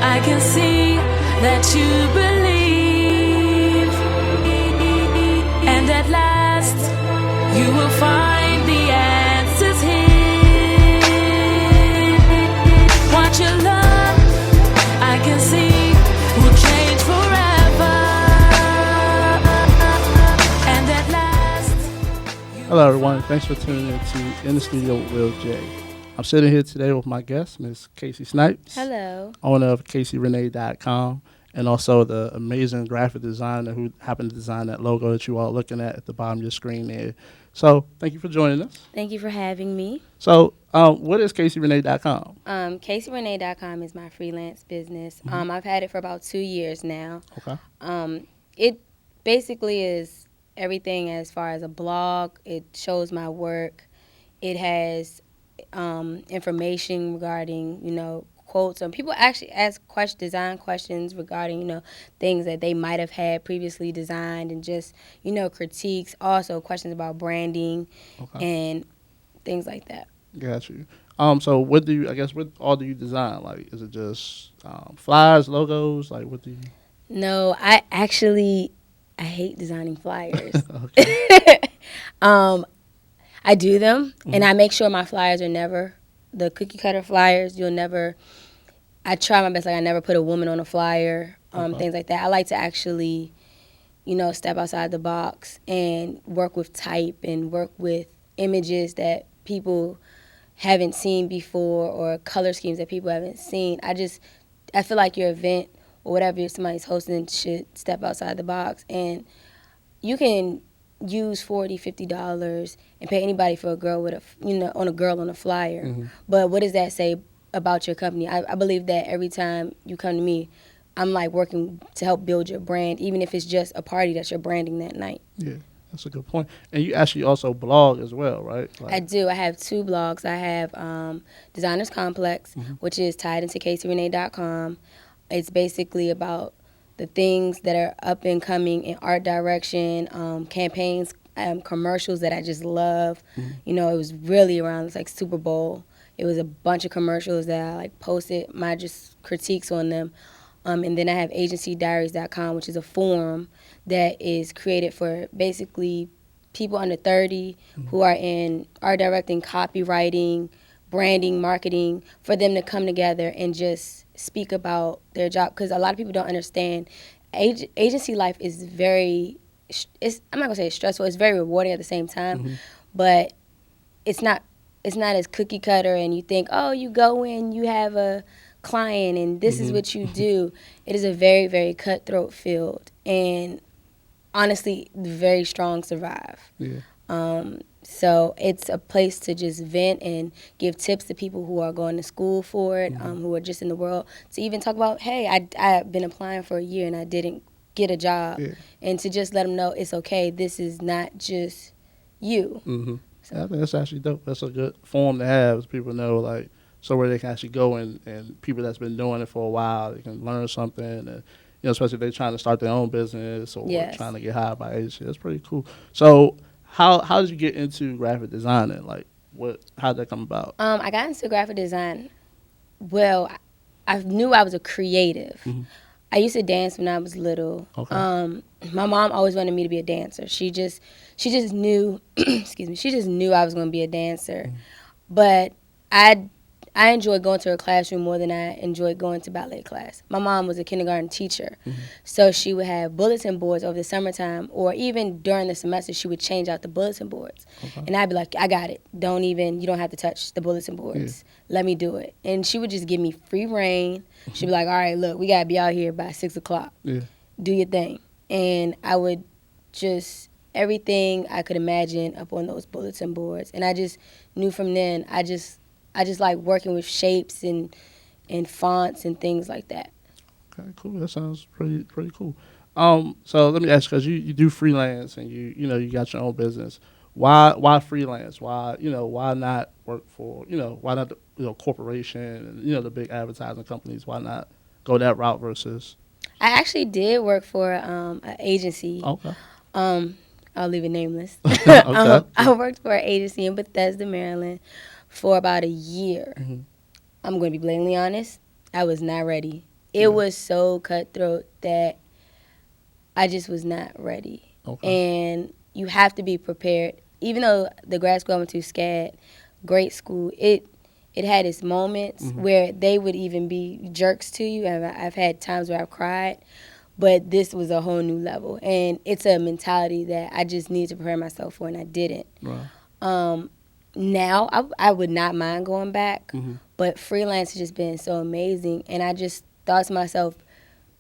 I can see that you believe, and at last you will find the answers here. What you love, I can see, will change forever. And at last. Hello, everyone. Thanks for tuning in to In the Studio with Will J. I'm sitting here today with my guest, Ms. Casey Snipes. Hello. Owner of CaseyRenae.com, and also the amazing graphic designer who happened to design that logo that you all are looking at the bottom of your screen there. So thank you for joining us. Thank you for having me. So what is CaseyRenae.com? CaseyRenae.com is my freelance business. I've had it for about 2 years now. Okay. It basically is everything as far as a blog. It shows my work. It has information regarding, quotes. People actually ask design questions regarding, things that they might have had previously designed, and just, critiques. Also questions about branding and things like that. Got you. So what all do you design? Like, is it just flyers, logos? Like, what do you? No, I hate designing flyers. I do them, and I make sure my flyers are never the cookie cutter flyers. I try my best. Like, I never put a woman on a flyer, things like that. I like to actually, step outside the box and work with type and work with images that people haven't seen before, or color schemes that people haven't seen. I feel like your event or whatever somebody's hosting should step outside the box, and you can use $40, $50 and pay anybody for a girl on a girl on a flyer. But what does that say about your company? I believe that every time you come to me, I'm like working to help build your brand, even if it's just a party that you're branding that night. Yeah, that's a good point. And you actually also blog as well, right? I do. I have 2 blogs. I have Designers Complex, which is tied into CaseyRenae.com. It's basically about the things that are up and coming in art direction, campaigns, commercials that I just love. It was really around like Super Bowl. It was a bunch of commercials that I posted my just critiques on them. And then I have agencydiaries.com, which is a forum that is created for basically people under 30 who are in art directing, copywriting, branding, marketing, for them to come together and just speak about their job. Because a lot of people don't understand agency life is I'm not going to say it's stressful, it's very rewarding at the same time, but it's not as cookie cutter, and you think, oh, you go in, you have a client, and this is what you do. It is a very, very cutthroat field, and honestly, very strong survive. Yeah. So it's a place to just vent and give tips to people who are going to school for it, who are just in the world, to even talk about, hey, I've been applying for a year and I didn't get a job, and to just let them know it's okay. This is not just you. So. I think that's actually dope. That's a good form to have, so people know, like, so where they can actually go and people that's been doing it for a while, they can learn something, and especially if they're trying to start their own business or trying to get hired by agency. That's pretty cool. So how did you get into graphic designing? Like, how did that come about? I got into graphic design. Well, I knew I was a creative. I used to dance when I was little. Okay. My mom always wanted me to be a dancer. She just knew, excuse me, she just knew I was going to be a dancer. But I enjoyed going to her classroom more than I enjoyed going to ballet class. My mom was a kindergarten teacher, so she would have bulletin boards over the summertime, or even during the semester, she would change out the bulletin boards. And I'd be like, I got it. You don't have to touch the bulletin boards. Let me do it. And she would just give me free reign. She'd be like, all right, look, we got to be out here by 6 o'clock. Do your thing. And I would just, everything I could imagine up on those bulletin boards. And I just knew from then, I just like working with shapes and fonts and things like that. Okay, cool. That sounds pretty cool. So let me ask, because you do freelance and you got your own business. Why freelance? Why not work for why not the corporation and the big advertising companies? Why not go that route versus? I actually did work for an agency. Okay. I'll leave it nameless. Okay. I worked for an agency in Bethesda, Maryland, for about a year. I'm going to be blatantly honest. I was not ready It was so cutthroat that I just was not ready. Okay. And you have to be prepared. Even though the grad school I went to, SCAD, great school, it had its moments where they would even be jerks to you. And I've had times where I've cried. But this was a whole new level. And it's a mentality that I just need to prepare myself for, and I didn't. Right. Now, I would not mind going back, but freelance has just been so amazing. And I just thought to myself,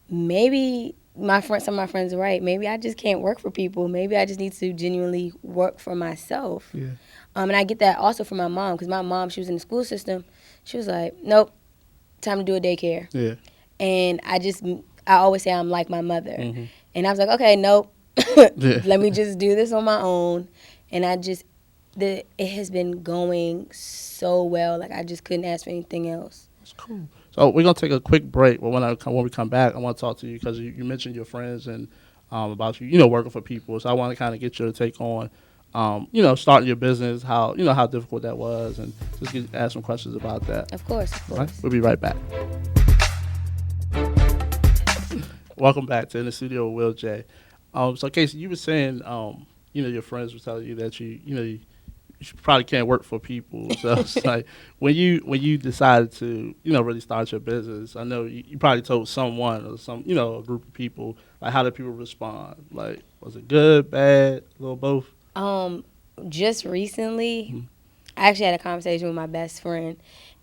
maybe some of my friends are right. Maybe I just can't work for people. Maybe I just need to genuinely work for myself. Yeah. And I get that also from my mom, because my mom, she was in the school system. She was like, nope, time to do a daycare. Yeah. And I always say I'm like my mother. And I was like, okay, nope. Let me just do this on my own. And it has been going so well. Like, I just couldn't ask for anything else. That's cool. So we're going to take a quick break. But when we come back, I want to talk to you because you mentioned your friends and about you working for people. So I want to kind of get your take on, starting your business, how difficult that was, and just ask some questions about that. Of course. All right? We'll be right back. Welcome back to In the Studio with Will J. So Casey, you were saying, your friends were telling you that you probably can't work for people. So it's like when you decided to, really start your business, I know you probably told someone or a group of people. Like, how did people respond? Like, was it good, bad, a little both? Just recently, I actually had a conversation with my best friend,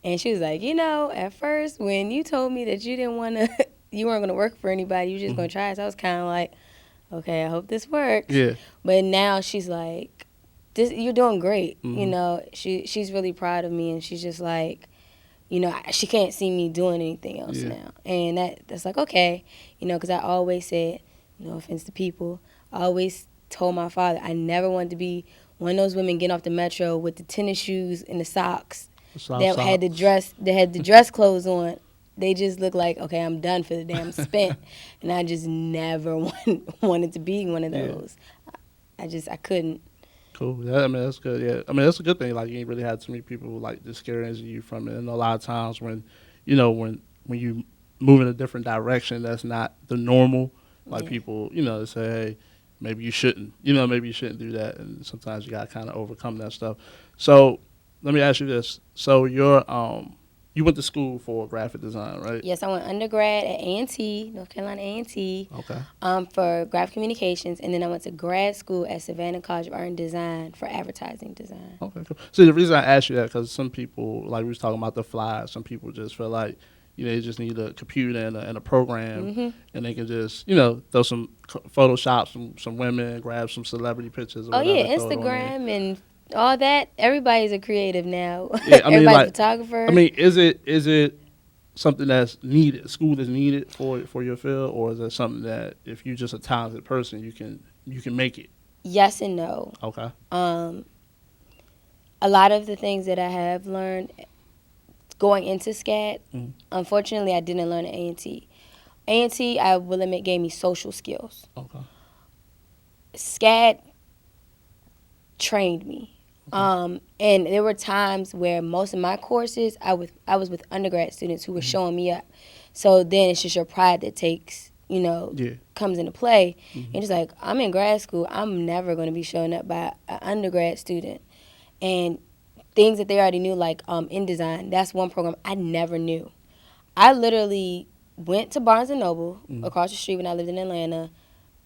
and she was like, at first when you told me that you weren't gonna work for anybody, you were just gonna try it. So I was kind of like, okay, I hope this works. Yeah. But now she's like, you're doing great. She's really proud of me, and she's just like, she can't see me doing anything else now. And that's like, okay, because I always said, no offense to people, I always told my father I never wanted to be one of those women getting off the metro with the tennis shoes and the socks had the dress clothes on. They just look like, okay, I'm done for the day, I'm spent. And I just never wanted to be one of those. I couldn't. Cool. Yeah, I mean, that's good. Yeah, I mean, that's a good thing. Like, you ain't really had too many people like discouraging you from it. And a lot of times when you move in a different direction, that's not the normal. Like, people, they say, hey, maybe you shouldn't. Maybe you shouldn't do that. And sometimes you got to kind of overcome that stuff. So let me ask you this. So you went to school for graphic design, right? Yes, I went undergrad at A&T, North Carolina A&T. Okay. For graphic communications, and then I went to grad school at Savannah College of Art and Design for advertising design. Okay, cool. See, the reason I asked you that because some people, like we was talking about the flyers, some people just feel like they just need a computer and a program, and they can just throw some Photoshop, some women, grab some celebrity pictures. Or Instagram and all that. Everybody's a creative now. Yeah, I mean, everybody's a photographer. I mean, is it something that's needed? School is needed for your field, or is it something that if you're just a talented person, you can make it? Yes and no. Okay. A lot of the things that I have learned going into SCAD, unfortunately, I didn't learn at A&T. A&T, I will admit, gave me social skills. Okay. SCAD trained me. And there were times where most of my courses, I was with undergrad students who were showing me up. So then it's just your pride that comes into play. And it's like, I'm in grad school. I'm never going to be shown up by an undergrad student. And things that they already knew, like InDesign, that's one program I never knew. I literally went to Barnes & Noble across the street when I lived in Atlanta,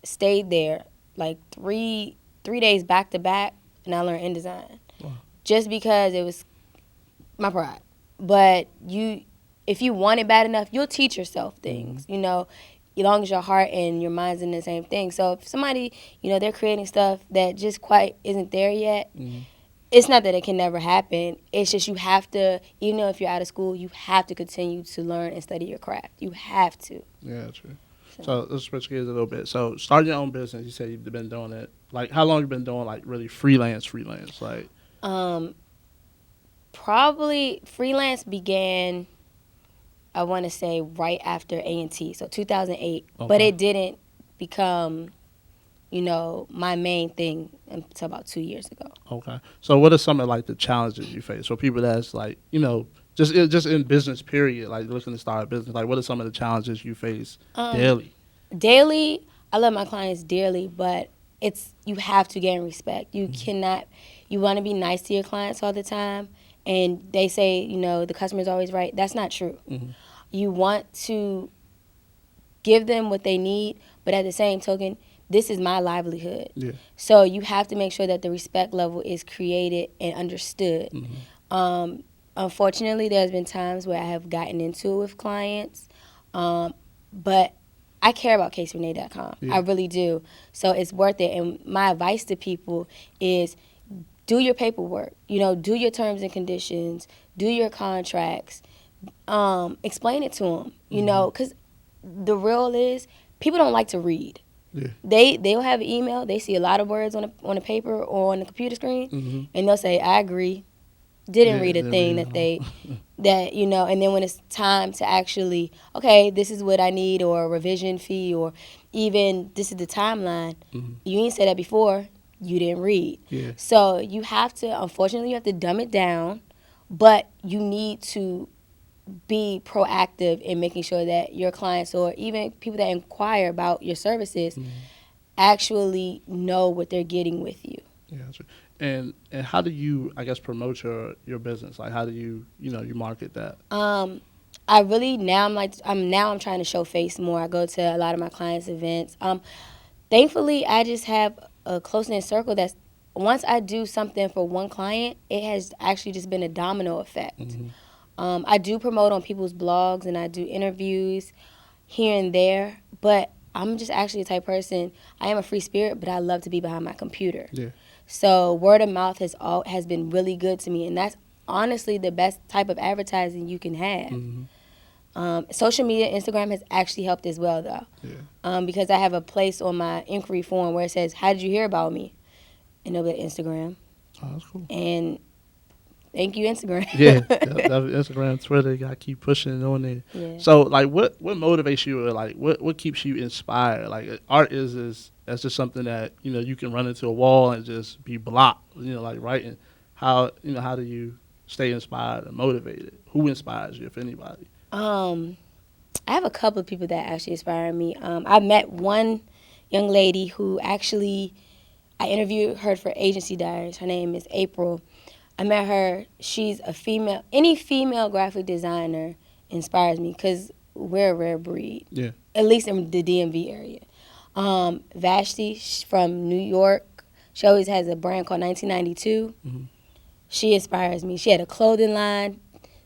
stayed there like three days back to back, and I learned InDesign. Wow. Just because it was my pride. But if you want it bad enough, you'll teach yourself things, as long as your heart and your mind's in the same thing. So if somebody, they're creating stuff that just quite isn't there yet, it's not that it can never happen. It's just you have to, even though if you're out of school, you have to continue to learn and study your craft. You have to. Yeah, true. So let's switch gears a little bit. So starting your own business, you said you've been doing it. Like, how long have you been doing, like, really freelance? Like, probably freelance began, I want to say, right after A&T, so 2008. Okay. But it didn't become, my main thing until about 2 years ago. Okay. So what are some of, like, the challenges you face? For people that's, like, just in business period, like looking to start a business, like what are some of the challenges you face daily? Daily, I love my clients dearly, but you have to gain respect. You cannot. You want to be nice to your clients all the time, and they say, you know, the customer's always right. That's not true. You want to give them what they need, but at the same token, this is my livelihood. Yeah. So you have to make sure that the respect level is created and understood. Unfortunately, there's been times where I have gotten into it with clients, but I care about CaseyRenae.com. Yeah. I really do. So it's worth it. And my advice to people is do your paperwork. You know, do your terms and conditions. Do your contracts. Explain it to them. You know, because the real is people don't like to read. Yeah. They'll have an email. They see a lot of words on a paper or on the computer screen, and they'll say, "I agree." Didn't read a thing that you know, and then when it's time to actually, okay, this is what I need, or a revision fee, or even this is the timeline. You ain't said that before. You didn't read. Yeah. So you have to, unfortunately, you have to dumb it down, but you need to be proactive in making sure that your clients or even people that inquire about your services actually know what they're getting with you. Yeah, that's right. And how do you, I guess, promote your business? Like, how do you market that? I really I'm trying to show face more. I go to a lot of my clients' events. Thankfully, I just have a close-knit circle that's, once I do something for one client, it has actually just been a domino effect. I do promote on people's blogs and I do interviews here and there, but I'm just actually a type person. I am a free spirit, but I love to be behind my computer. Yeah. So word of mouth has been really good to me, and that's honestly the best type of advertising you can have. Social media, Instagram has actually helped as well, though. Yeah. Because I have a place on my inquiry form where it says, "How did you hear about me?" And it'll be Instagram. Oh, that's cool. And thank you, Instagram. Yeah, Instagram, Twitter, you gotta keep pushing it on there. Yeah. So, like, what motivates you, or like, what keeps you inspired? Like, art is that's just something that you can run into a wall and just be blocked. Like writing. How do you stay inspired and motivated? Who inspires you, if anybody? I have a couple of people that actually inspire me. I met one young lady who actually, I interviewed her for Agency Diaries. Her name is April. I met her. She's a female. Any female graphic designer inspires me because we're a rare breed. Yeah. At least in the DMV area. Vashti from New York. She always has a brand called 1992. She inspires me. She had a clothing line.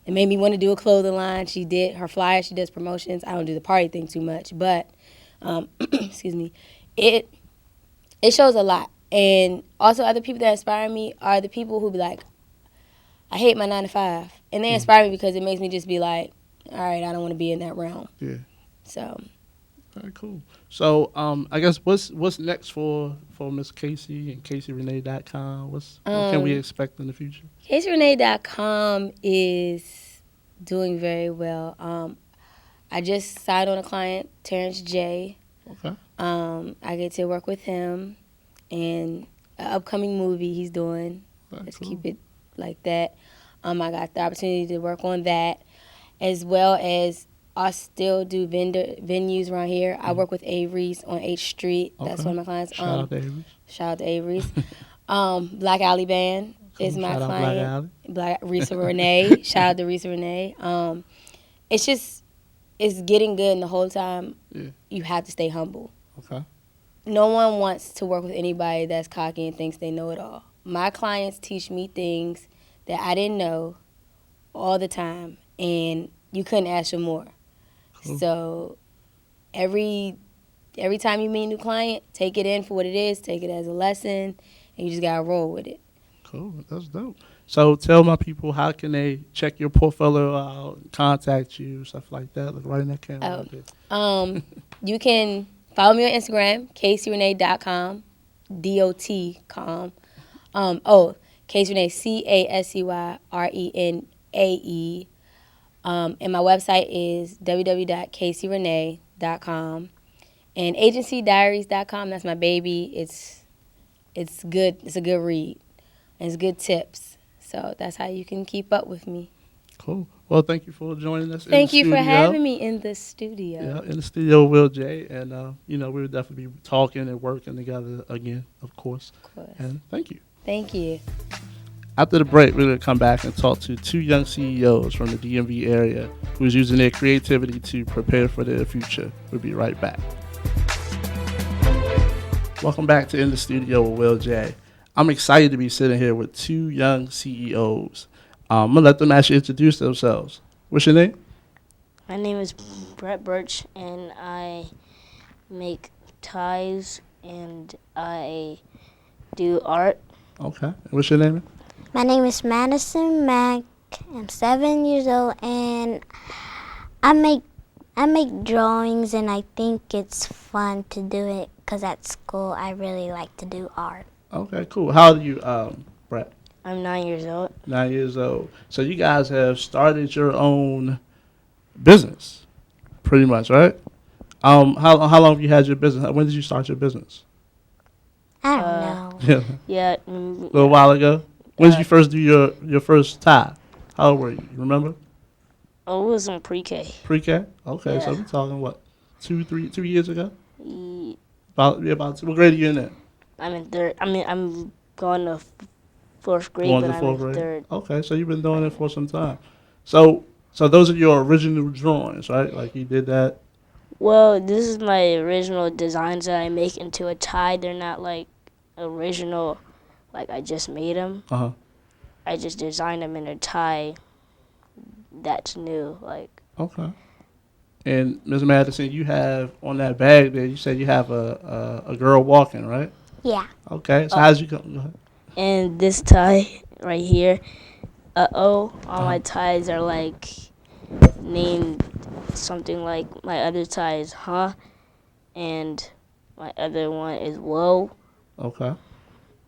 It made me want to do a clothing line. She did her flyers. She does promotions. I don't do the party thing too much, but excuse me, it shows a lot. And also other people that inspire me are the people who be like, I hate my 9 to 5, and they inspire me because it makes me just be like, all right, I don't want to be in that realm. Yeah. So. Very cool. So, I guess what's next for Miss Casey and CaseyRenae.com? What can we expect in the future? CaseyRenae.com is doing very well. I just signed on a client, Terrence J. Okay. I get to work with him and an upcoming movie he's doing. Let's keep it like that. I got the opportunity to work on that, as well as I still do venues around here. I work with Avery's on H Street. That's one of my clients. Shout out to Avery's. Shout out to Avery's. Black Alley Band is my client. Risa Renae. Shout out to Risa Renae. It's getting good, and the whole time you have to stay humble. Okay. No one wants to work with anybody that's cocky and thinks they know it all. My clients teach me things that I didn't know all the time, and you couldn't ask for more. Cool. So every time you meet a new client, take it in for what it is, take it as a lesson, and you just got to roll with it. Cool. That's dope. So tell my people, how can they check your portfolio out, contact you, stuff like that? Look right in that camera. You can follow me on Instagram, CaseyRenae.com, DOT.com. Casey Renae, CaseyRenae. And my website is www.caseyrenae.com. And agencydiaries.com, that's my baby. It's good. It's a good read. And it's good tips. So that's how you can keep up with me. Cool. Well, thank you for joining us. Thank you in the for studio. having me in the studio. Yeah, in the studio with Will J. And, we would definitely be talking and working together again, of course. Of course. And thank you. Thank you. After the break, we're going to come back and talk to 2 young CEOs from the DMV area who's using their creativity to prepare for their future. We'll be right back. Welcome back to In the Studio with Will J. I'm excited to be sitting here with 2 young CEOs. I'm going to let them actually introduce themselves. What's your name? My name is Burch, and I make ties and I do art. Okay. And what's your name? My name is Madison, Mack. I'm 7 years old, and I make drawings, and I think it's fun to do it because at school I really like to do art. Okay, cool. How old are you, Brett? I'm 9 years old. 9 years old. So you guys have started your own business, pretty much, right? How long have you had your business? When did you start your business? I don't know. Yeah, Yeah. a little while ago. When did you first do your first tie? How old were you? You remember? I was in pre-K. Pre-K? Okay, so Yeah. we're talking, what, 2 years ago? Ye- About what grade are you in there? I'm in third. I'm going to fourth grade, Going but to I'm fourth in grade? third. Okay, so you've been doing it for some time. So those are your original drawings, right? Like you did that? Well, this is my original designs that I make into a tie. They're not like original, like I just made them. Uh-huh. I just designed them in a tie that's new. Like, Okay. And Ms. Madison, you have on that bag there, you said you have a girl walking, right? Yeah. Okay, so how'd you go ahead. and this tie right here, all my ties are like named something like my other tie is huh, and my other one is whoa, Okay.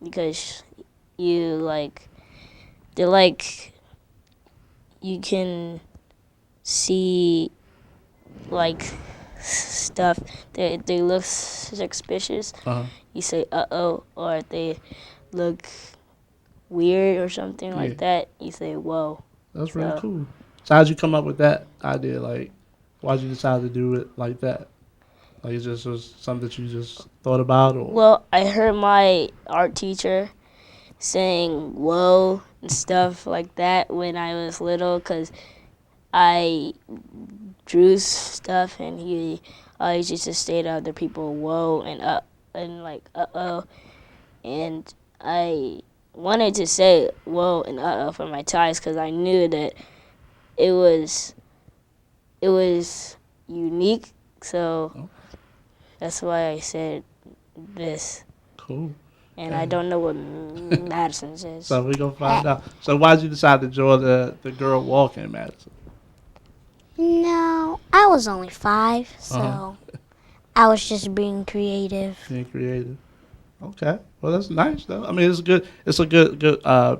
because you like, they're like, you can see like stuff, they look suspicious, Uh-huh. you say uh-oh, or if they look weird or something like that, you say whoa. That's really So- cool. So how'd you come up with that idea? Like, why'd you decide to do it like that? Like, it just was something that you just thought about, or? Well, I heard my art teacher saying whoa and stuff like that when I was little, because I drew stuff and he always used to say to other people whoa and like uh-oh, and I wanted to say whoa and uh-oh for my ties because I knew that it was unique, so that's why I said this. Cool. And I don't know what Madison's is. So we're going to find out. So why'd you decide to draw the girl walking, Madison? No, I was only 5, so Uh-huh. I was just being creative. Being creative. Okay. Well, that's nice, though. I mean, it's good. It's a good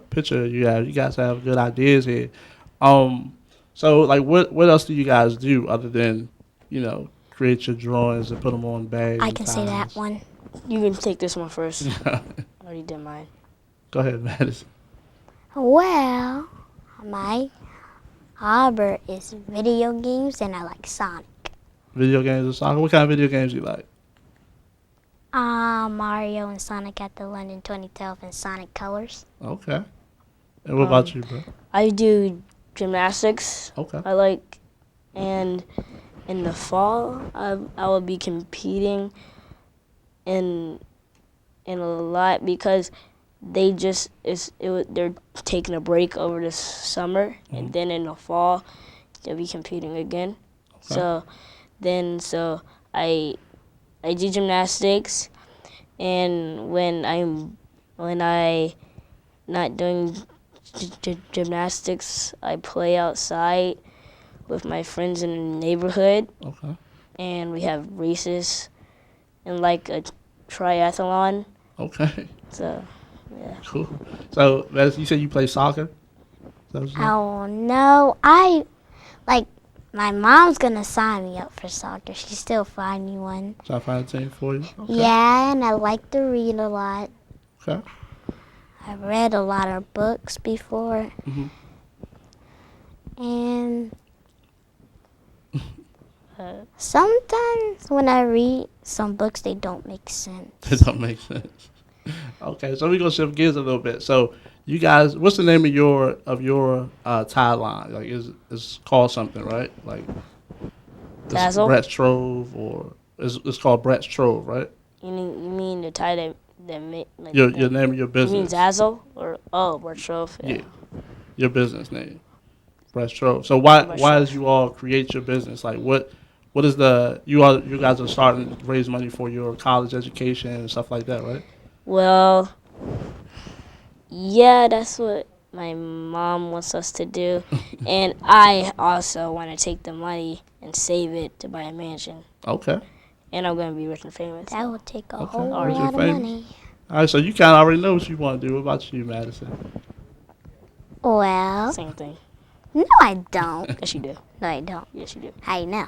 picture you have. You guys have good ideas here. So, like, what else do you guys do other than, create your drawings and put them on bags? I and can say that ties? one. You can take this one first. I already did mine. Go ahead, Madison. Well, my hobby is video games, and I like Sonic. Video games or soccer? What kind of video games you like? Mario and Sonic at the London 2012 and Sonic Colors. Okay. And what about you, bro? I do gymnastics. Okay. I like, and in the fall, I will be competing in a lot because they're taking a break over the summer, and then in the fall they'll be competing again. Okay. So I do gymnastics, and when I not doing gymnastics, I play outside with my friends in the neighborhood, Okay. and we have races and like a triathlon. Okay. So yeah. Cool. So, Madison, you said you play soccer? Is that what you said? Oh no, my mom's gonna sign me up for soccer. She still find me one. So I find a team for you? Okay. Yeah, and I like to read a lot. Okay. I've read a lot of books before. Mhm. And sometimes when I read some books, they don't make sense. It don't make sense. Okay, so we're gonna shift gears a little bit. So you guys, what's the name of your tie line? Like it's called something, right? Like Tassel? Brett's Trove, or it's called Brett's Trove, right? You mean the tie that make like Your name of your You business. mean Zazzle or Burch? Yeah, your business name, Brett's Trove. So why Brett's why Trove. did you all create your business? Like what is the you guys are starting to raise money for your college education and stuff like that, right? Well, yeah, that's what my mom wants us to do, and I also want to take the money and save it to buy a mansion, Okay. and I'm gonna be rich and famous. That would take a Okay. whole Are you lot of famous? money. All right, so you kind of already know what you want to do. What about you, Madison? Well, Same thing. no, I don't. Yes, you do. No, I don't. Yes, you do. How you know?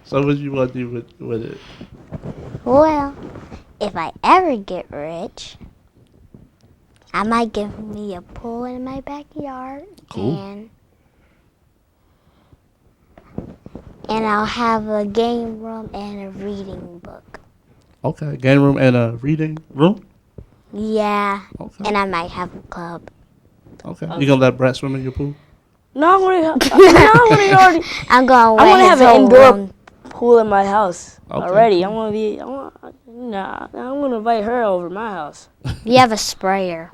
So what do you want to do with it? Well, if I ever get rich, I might give me a pool in my backyard. Cool. And I'll have a game room and a reading book. Okay, game room and a reading room. Yeah. Okay. And I might have a club. Okay. You gonna let Brett swim in your pool? No, I'm already. I'm going to I want to his have an whole indoor room. pool in my house Okay. already. I'm gonna invite her over my house. You have a sprayer.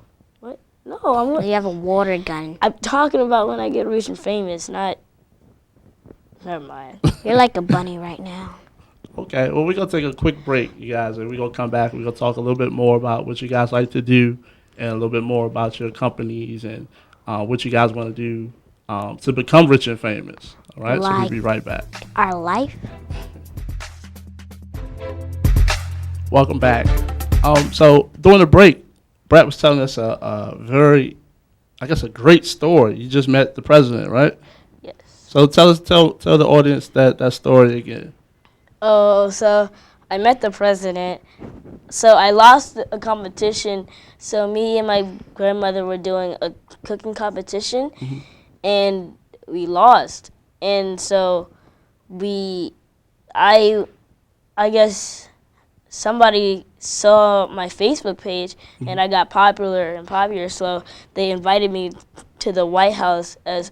No, You have a water gun. I'm talking about when I get rich and famous, not. Never mind. You're like a bunny right now. Okay. Well, we're gonna take a quick break, you guys, and we're gonna come back. We're gonna talk a little bit more about what you guys like to do, and a little bit more about your companies and what you guys want to do to become rich and famous. All right. So we'll Like- be right back. Our life. Welcome back. So during the break, Brett was telling us a very, I guess, a great story. You just met the president, right? Yes. So tell the audience that story again. Oh, so I met the president. So I lost a competition. So me and my grandmother were doing a cooking competition, and we lost. And so I guess somebody saw my Facebook page, and I got popular. So they invited me to the White House as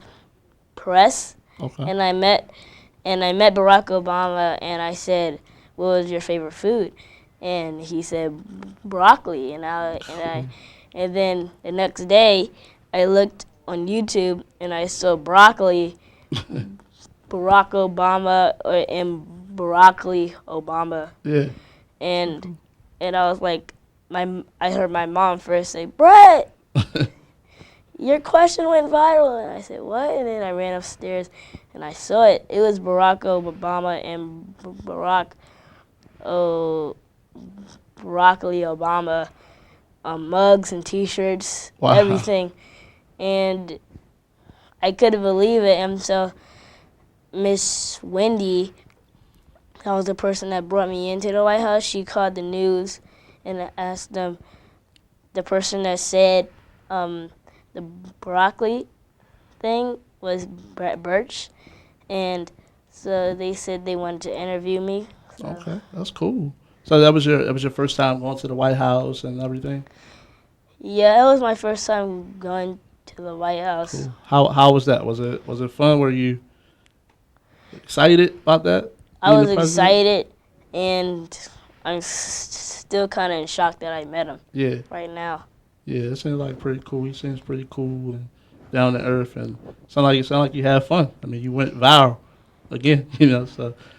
press. Okay. And I met Barack Obama, and I said, "What was your favorite food?" And he said, "Broccoli." And then the next day, I looked on YouTube, and I saw broccoli, Barack Obama, and broccoli Obama, Yeah. and I was like, I heard my mom first say, "Brett, your question went viral." And I said, "What?" And then I ran upstairs and I saw it. It was Barack Obama and Broccoli Obama mugs and T-shirts, Wow. everything. And I couldn't believe it. And so Miss Wendy, that was the person that brought me into the White House, she called the news and asked them, the person that said the broccoli thing was Burch, and so they said they wanted to interview me. So. Okay, that's cool. So that was your first time going to the White House and everything. Yeah, it was my first time going to the White House. Cool. How was that? Was it fun? Were you excited about that? I being was the president? excited, and I'm still kind of in shock that I met him Yeah. right now. Yeah, it seems like pretty cool. He seems pretty cool and down to earth, and sound like you had fun. I mean, you went viral again,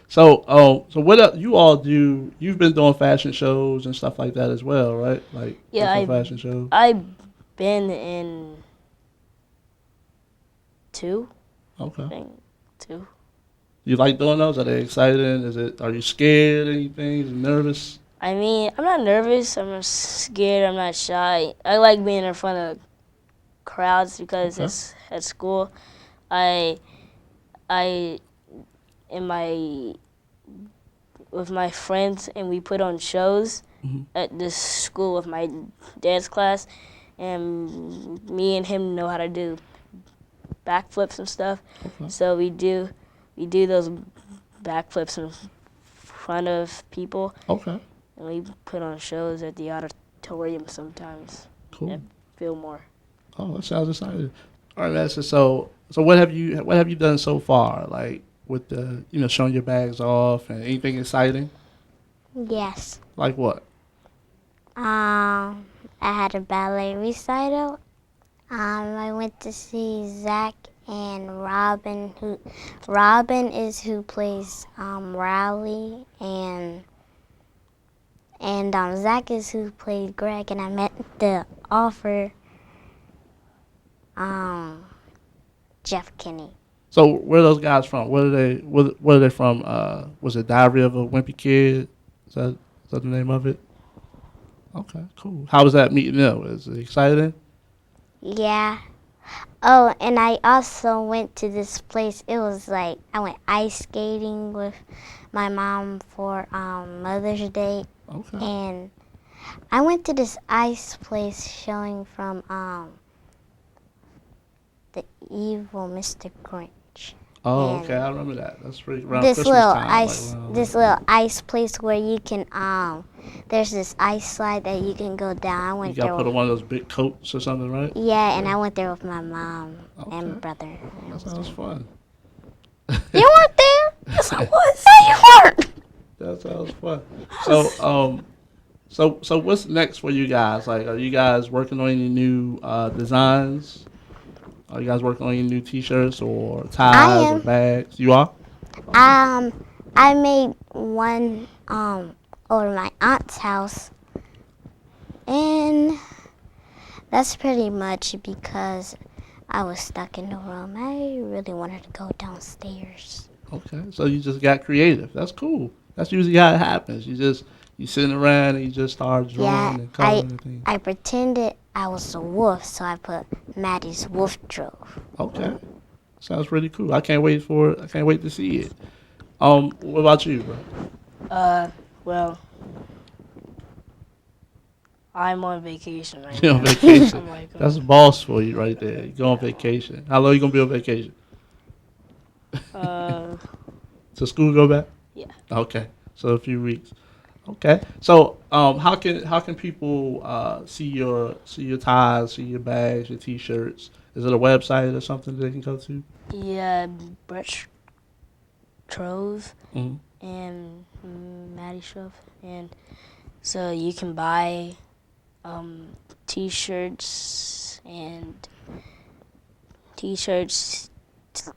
So what else you all do? You've been doing fashion shows and stuff like that as well, right? Like Yeah, different fashion shows. I've been in two, Okay. I think, two. You like doing those? Are they exciting? Are you scared? Anything? Is you nervous? I mean, I'm not nervous. I'm not scared. I'm not shy. I like being in front of crowds because Okay. it's at school. With my friends, and we put on shows Mhm. at this school with my dance class, and me and him know how to do backflips and stuff. Okay. So we do those backflips in front of people. Okay. And we put on shows at the auditorium sometimes. Cool. At Fillmore. Oh, that sounds exciting. All right, Madison. So what have you done so far? Like with the showing your bags off and anything exciting? Yes. Like what? I had a ballet recital. I went to see Zach and Robin. Robin is who plays Rowley, and Zach is who played Greg. And I met the offer Jeff Kinney. So where are those guys from? Where are they from? Was it Diary of a Wimpy Kid? Is that the name of it? Okay, cool. How was that meeting them? Was it exciting? Yeah. Oh, and I also went to this place. It was like I went ice skating with my mom for Mother's Day. Okay. And I went to this ice place showing from the evil Mr. Grinch. Oh, And okay. I remember that. That's pretty around this Christmas little time. ice, like, this little ice place where you can there's this ice slide that you can go down. I you went got there. put on one of those big coats or something, right? Yeah, and I went there with my mom Okay. and brother. That sounds fun. You weren't there? Yes, I was. No, you weren't. That sounds fun. So what's next for you guys? Like, are you guys working on any new designs? Are you guys working on any new T-shirts or ties or am. bags? You are? I made one over my aunt's house, and that's pretty much because I was stuck in the room. I really wanted to go downstairs. Okay, so you just got creative. That's cool. That's usually how it happens. You sitting around and you just start drawing and coloring and things. I pretended I was a wolf, so I put Maddie's wolf drove. Okay, sounds really cool. I can't wait for it. I can't wait to see it. What about you, bro? Well, I'm on vacation right You're now. on vacation. Oh my God. That's boss for you right there. You go on vacation. How long you gonna be on vacation? Till school go back? Yeah. Okay, so a few weeks. Okay, so how can people see your ties, see your bags, your T-shirts? Is it a website or something they can go to? Yeah, Burch Trove Mm-hmm. and Maddie Shrove. And so you can buy T-shirts,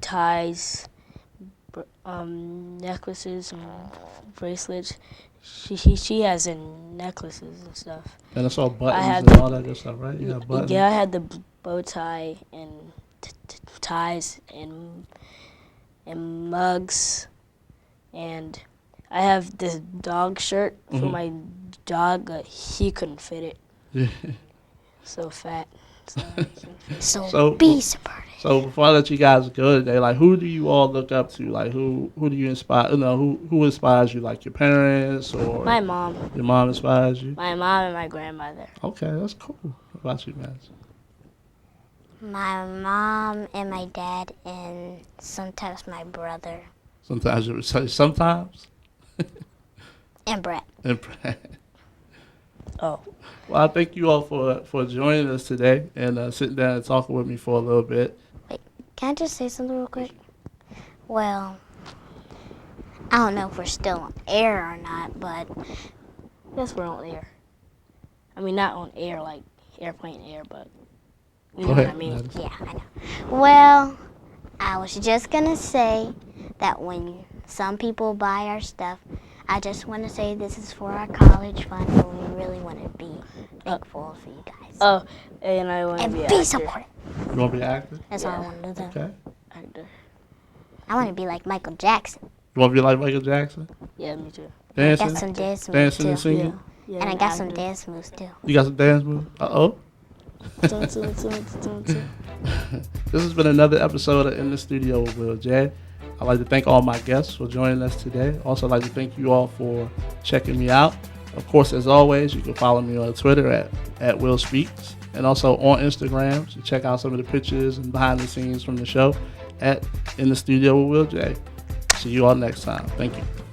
ties, necklaces, and bracelets. She has necklaces and stuff. And I saw buttons have and all that good stuff, right? You have buttons. Yeah, I had the bow tie and ties and mugs, and I have this dog shirt for my dog. He couldn't fit it. So fat. So be supportive. So before I let you guys go today, like who do you all look up to? Like who do you inspire? Who inspires you? Like your parents or My mom. your mom inspires you? My mom and my grandmother. Okay, that's cool. What about you, man? My mom and my dad and sometimes my brother Sometimes you would say sometimes. and Brett. Oh. Well, I thank you all for joining us today and sitting down and talking with me for a little bit. Wait, can I just say something real quick? Well, I don't know if we're still on air or not, but Yes, we're on air. I mean, not on air like airplane air, but you Go know ahead, what I mean. Madison. yeah, I know. Well, I was just gonna say that when some people buy our stuff, I just want to say this is for our college fund, and we really want to be thankful for you guys. Oh, and I want to And be be an actor. supportive. You want to be an actor? That's all I want to do. Okay. Actor. I want to be like Michael Jackson. You want to be like Michael Jackson? Yeah, me too. Dancing? Got some dance moves Dancing and too. singing? Yeah, And I an got some actor. dance moves too. You got some dance moves? Uh-oh. Don't. This has been another episode of In the Studio with Will J. I'd like to thank all my guests for joining us today. Also, I'd like to thank you all for checking me out. Of course, as always, you can follow me on Twitter at Will Speaks. and also on Instagram. So check out some of the pictures and behind the scenes from the show at In the Studio with Will J. See you all next time. Thank you.